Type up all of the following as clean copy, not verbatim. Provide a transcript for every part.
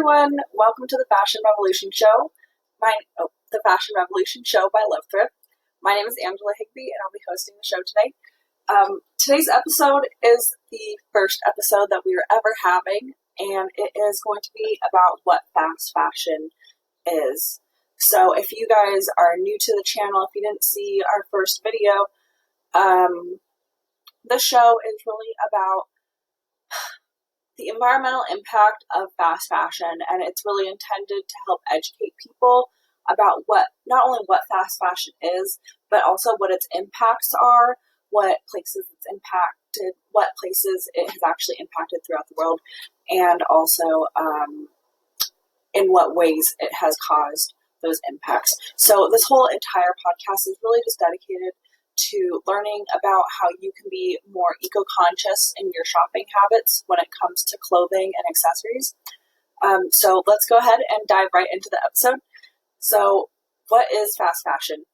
everyone, welcome to the Fashion Revolution Show. The Fashion Revolution Show by Love Thrift. My name is Angela Higby, and I'll be hosting the show today. Today's episode is the first episode that we are ever having, and it is going to be about what fast fashion is. So if you guys are new to the channel, if you didn't see our first video, the show is really about the environmental impact of fast fashion, and it's really intended to help educate people about not only what fast fashion is, but also what its impacts are, what places it's impacted, what places it has actually impacted throughout the world, and also in what ways it has caused those impacts. So this whole entire podcast is really just dedicated to learning about how you can be more eco-conscious in your shopping habits when it comes to clothing and accessories. So let's go ahead and dive right into the episode. So what is fast fashion?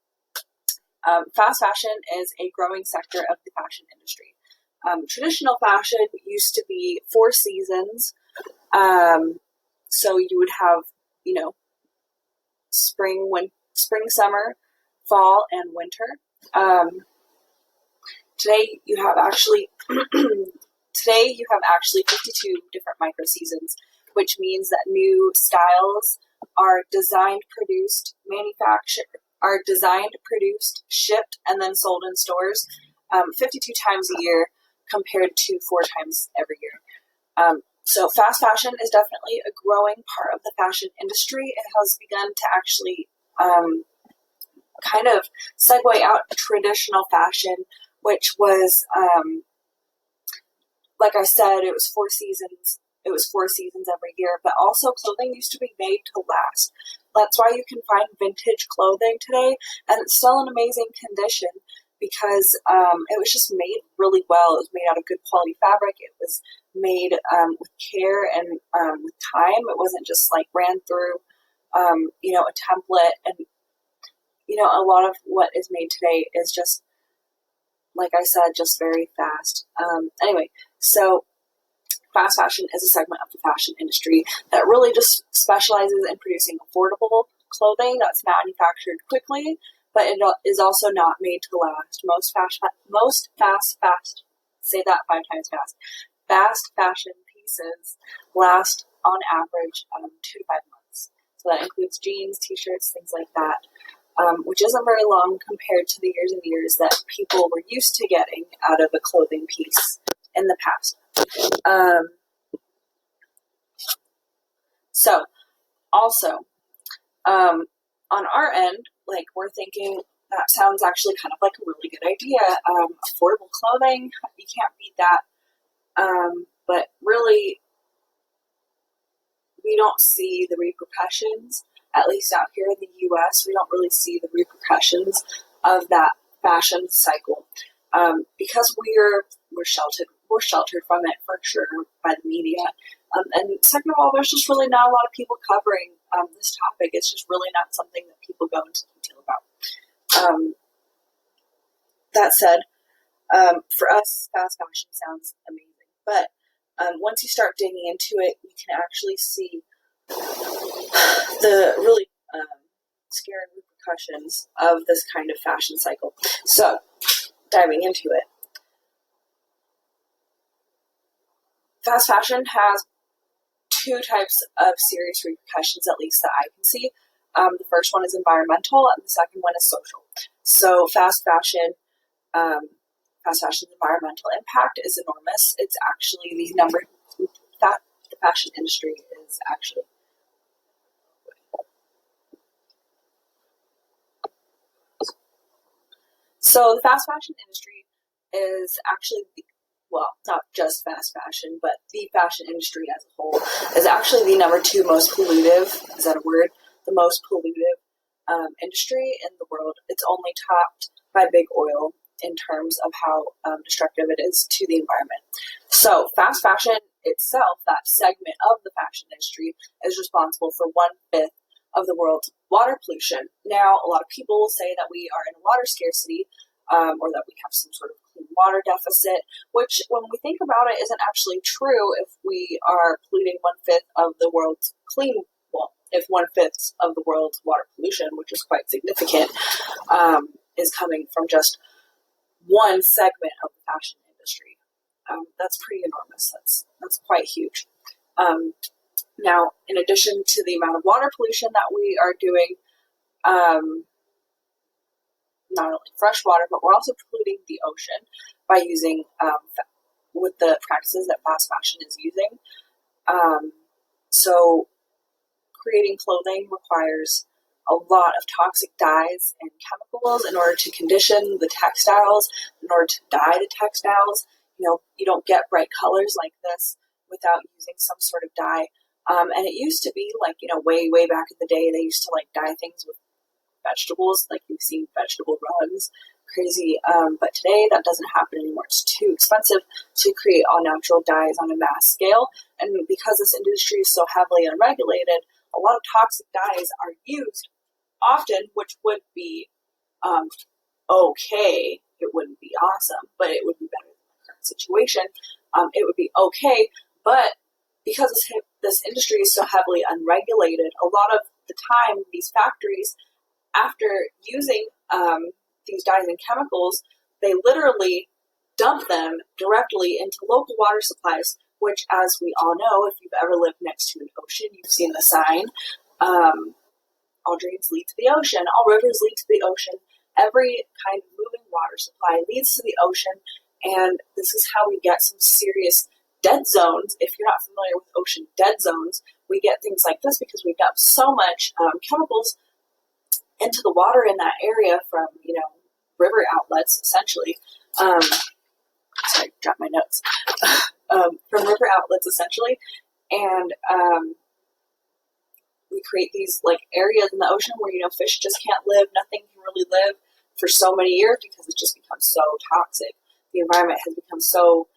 Fast fashion is a growing sector of the fashion industry. Traditional fashion used to be 4 seasons. So you would have, spring, summer, fall, and winter. Today you have actually 52 different micro seasons, which means that new styles are designed, produced, shipped, and then sold in stores 52 times a year compared to 4 times every year. So fast fashion is definitely a growing part of the fashion industry. It has begun to actually kind of segue out traditional fashion, which was, like I said, it was 4 seasons. It was 4 seasons every year, but also clothing used to be made to last. That's why you can find vintage clothing today, and it's still in amazing condition because it was just made really well. It was made out of good quality fabric. It was made with care and with time. It wasn't just like ran through, a template. And a lot of what is made today is just, like I said, just very fast. Anyway, so fast fashion is a segment of the fashion industry that really just specializes in producing affordable clothing that's manufactured quickly, but it is also not made to last. Fast fashion pieces last on average 2 to 5 months. So that includes jeans, t-shirts, things like that. Which isn't very long compared to the years and years that people were used to getting out of a clothing piece in the past. So, also, on our end, we're thinking that sounds actually kind of like a really good idea. Affordable clothing, you can't beat that. But really, we don't see the repercussions. At least out here in the U.S., we don't really see the repercussions of that fashion cycle because we're sheltered from it for sure by the media. And second of all, there's just really not a lot of people covering this topic. It's just really not something that people go into detail about. That said, for us, fast fashion sounds amazing, but once you start digging into it, you can actually see the really scary repercussions of this kind of fashion cycle. So, diving into it. Fast fashion has 2 types of serious repercussions, at least that I can see. The first one is environmental, and the second one is social. So, fast fashion's environmental impact is enormous. It's actually the fashion industry is actually. So the fast fashion industry is actually, not just fast fashion, but the fashion industry as a whole is actually the number 2 most pollutive, is that a word? The most pollutive industry in the world. It's only topped by big oil in terms of how destructive it is to the environment. So fast fashion itself, that segment of the fashion industry, is responsible for 1/5 of the world's water pollution. Now, a lot of people will say that we are in a water scarcity, or that we have some sort of clean water deficit, which when we think about it isn't actually true if we are polluting 1/5 of the world's if 1/5 of the world's water pollution, which is quite significant, is coming from just one segment of the fashion industry. That's pretty enormous. That's quite huge. Now, in addition to the amount of water pollution that we are doing, not only fresh water, but we're also polluting the ocean by using, with the practices that fast fashion is using. So creating clothing requires a lot of toxic dyes and chemicals in order to condition the textiles, in order to dye the textiles. You don't get bright colors like this without using some sort of dye. And it used to be like, way, way back in the day, they used to like dye things with vegetables, like you've seen vegetable rugs, crazy. But today that doesn't happen anymore. It's too expensive to create all natural dyes on a mass scale. And because this industry is so heavily unregulated, a lot of toxic dyes are used often, which would be okay. It wouldn't be awesome, but it would be better than the current situation. It would be okay, but because this industry is so heavily unregulated, a lot of the time these factories, after using these dyes and chemicals, they literally dump them directly into local water supplies, which, as we all know, if you've ever lived next to an ocean, you've seen the sign, all drains lead to the ocean, all rivers lead to the ocean, every kind of moving water supply leads to the ocean, and this is how we get some serious dead zones. If you're not familiar with ocean dead zones, we get things like this because we dump so much chemicals into the water in that area from, river outlets, essentially. Sorry, dropped my notes. From river outlets, essentially. And we create these, areas in the ocean where, fish just can't live, nothing can really live for so many years because it just becomes so toxic. The environment has become so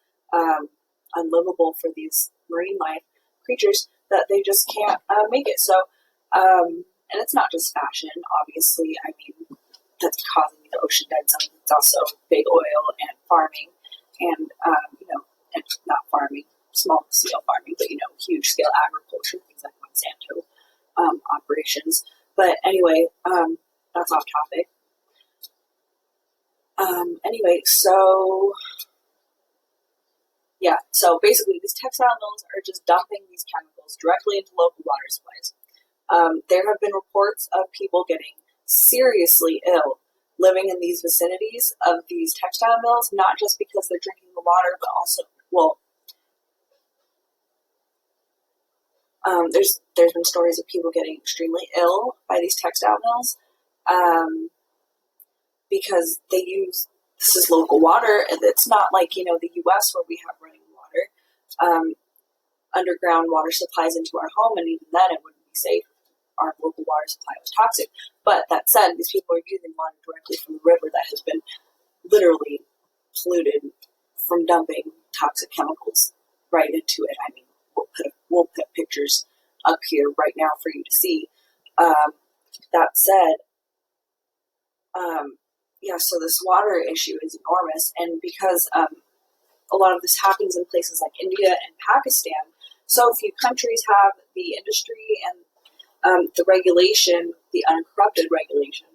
unlivable for these marine life creatures that they just can't make it. So, and it's not just fashion, obviously. I mean, that's causing the ocean dead zone. It's also big oil and farming and, and not farming, small scale farming, but, huge scale agriculture, things like Monsanto operations. But anyway, that's off topic. So basically these textile mills are just dumping these chemicals directly into local water supplies. There have been reports of people getting seriously ill living in these vicinities of these textile mills, not just because they're drinking the water, but also, there's been stories of people getting extremely ill by these textile mills because this is local water, and it's not like, the U.S. where we have running water, underground water supplies into our home, and even then it wouldn't be safe. Our local water supply was toxic. But that said, these people are using water directly from the river that has been literally polluted from dumping toxic chemicals right into it. I mean, we'll put pictures up here right now for you to see. That said, so this water issue is enormous, and because a lot of this happens in places like India and Pakistan, so few countries have the industry and the regulation, the uncorrupted regulation,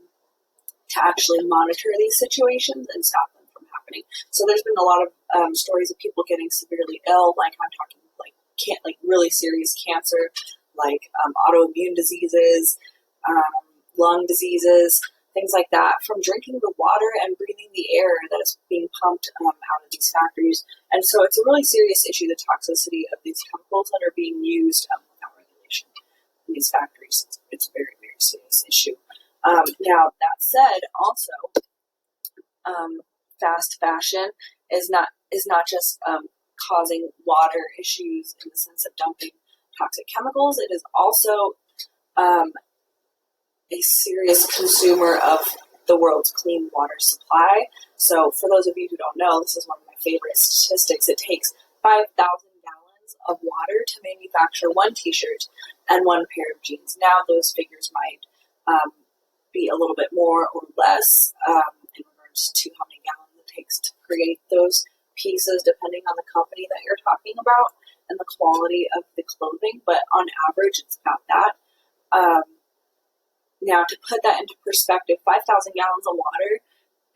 to actually monitor these situations and stop them from happening. So there's been a lot of stories of people getting severely ill, I'm talking really serious cancer, autoimmune diseases, lung diseases, things like that, from drinking the water and breathing the air that is being pumped out of these factories. And so it's a really serious issue, the toxicity of these chemicals that are being used without regulation in these factories. It's a very, very serious issue. Now, that said, also, fast fashion is not just causing water issues in the sense of dumping toxic chemicals. It is also a serious consumer of the world's clean water supply. So for those of you who don't know, this is one of my favorite statistics. It takes 5,000 gallons of water to manufacture one t-shirt and one pair of jeans. Now those figures might be a little bit more or less in regards to how many gallons it takes to create those pieces, depending on the company that you're talking about and the quality of the clothing, but on average, it's about that. Now, to put that into perspective, 5,000 gallons of water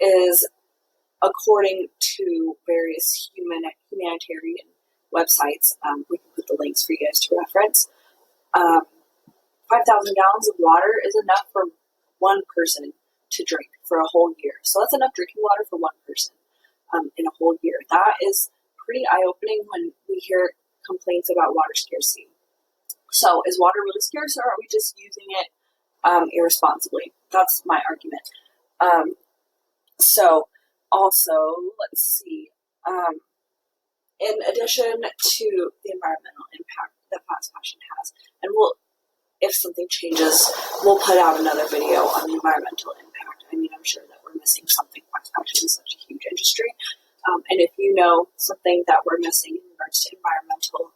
is, according to various humanitarian websites, we can put the links for you guys to reference. 5,000 gallons of water is enough for one person to drink for a whole year. So that's enough drinking water for one person in a whole year. That is pretty eye-opening when we hear complaints about water scarcity. So is water really scarce, or are we just using it irresponsibly? That's my argument. So also, let's see, in addition to the environmental impact that fast fashion has, and if something changes, we'll put out another video on the environmental impact. I mean, I'm sure that we're missing something. Fast fashion is such a huge industry. And if you know something that we're missing in regards to environmental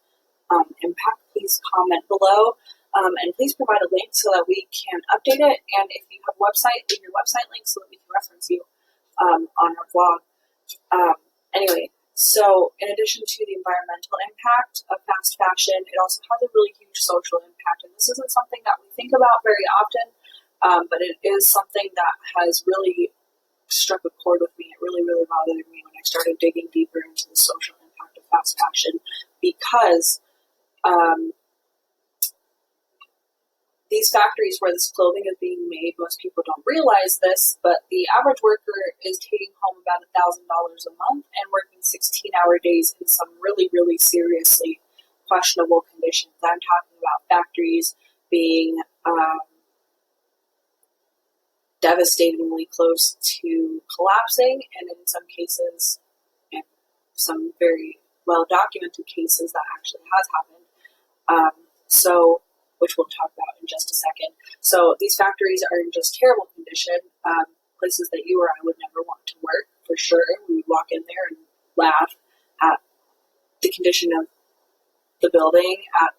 impact, please comment below. And please provide a link so that we can update it. And if you have a website, leave your website link so that we can reference you on our vlog. Anyway, so in addition to the environmental impact of fast fashion, it also has a really huge social impact. And this isn't something that we think about very often, but it is something that has really struck a chord with me. It really, really bothered me when I started digging deeper into the social impact of fast fashion, because these factories where this clothing is being made, most people don't realize this, but the average worker is taking home about $1,000 a month and working 16-hour days in some really, really seriously questionable conditions. I'm talking about factories being devastatingly close to collapsing, and in some cases, and some very well-documented cases, that actually has happened. Which we'll talk about in just a second. So these factories are in just terrible condition, places that you or I would never want to work, for sure. We would walk in there and laugh at the condition of the building, at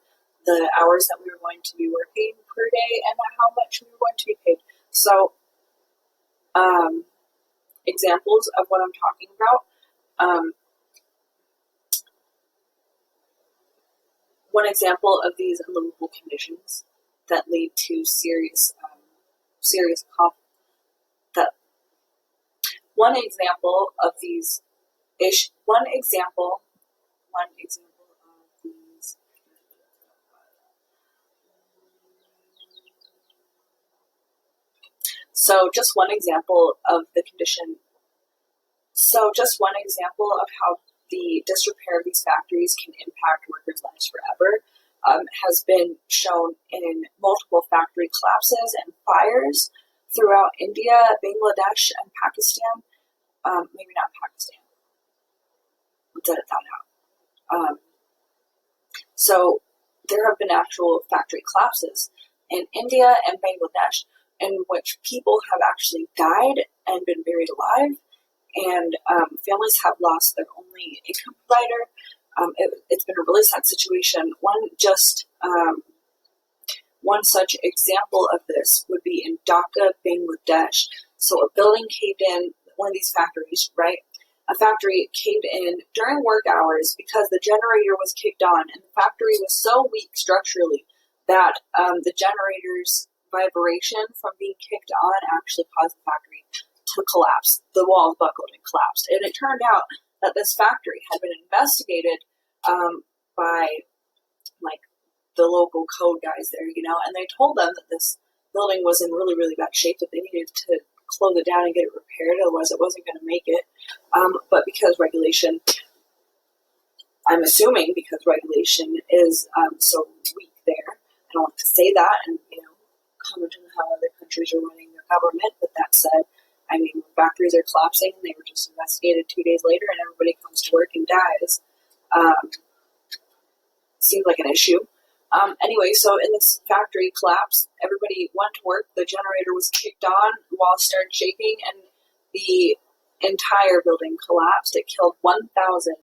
the hours that we were going to be working per day, and at how much we were going to be paid. So examples of what I'm talking about. One example of these unlivable conditions that lead to serious one example of these So just one example of the condition. So just one example of how the disrepair of these factories can impact workers' lives forever has been shown in multiple factory collapses and fires throughout India, Bangladesh, and Pakistan. Maybe not Pakistan. Let's edit that out. So there have been actual factory collapses in India and Bangladesh in which people have actually died and been buried alive, and families have lost their only income provider. It's been a really sad situation. One such example of this would be in Dhaka, Bangladesh. So a building caved in, one of these factories, right? A factory caved in during work hours because the generator was kicked on, and the factory was so weak structurally that the generator's vibration from being kicked on actually caused the factory to collapse. The walls buckled and collapsed. And it turned out that this factory had been investigated by the local code guys there, and they told them that this building was in really, really bad shape, that they needed to close it down and get it repaired, otherwise it wasn't going to make it. But because regulation, I'm assuming because regulation is so weak there, I don't want to say that and, comment on how other countries are running their government, but that said, I mean, factories are collapsing, they were just investigated 2 days later, and everybody comes to work and dies. Seems like an issue. Anyway, so in this factory collapse, everybody went to work, the generator was kicked on, the walls started shaking, and the entire building collapsed. It killed 1,000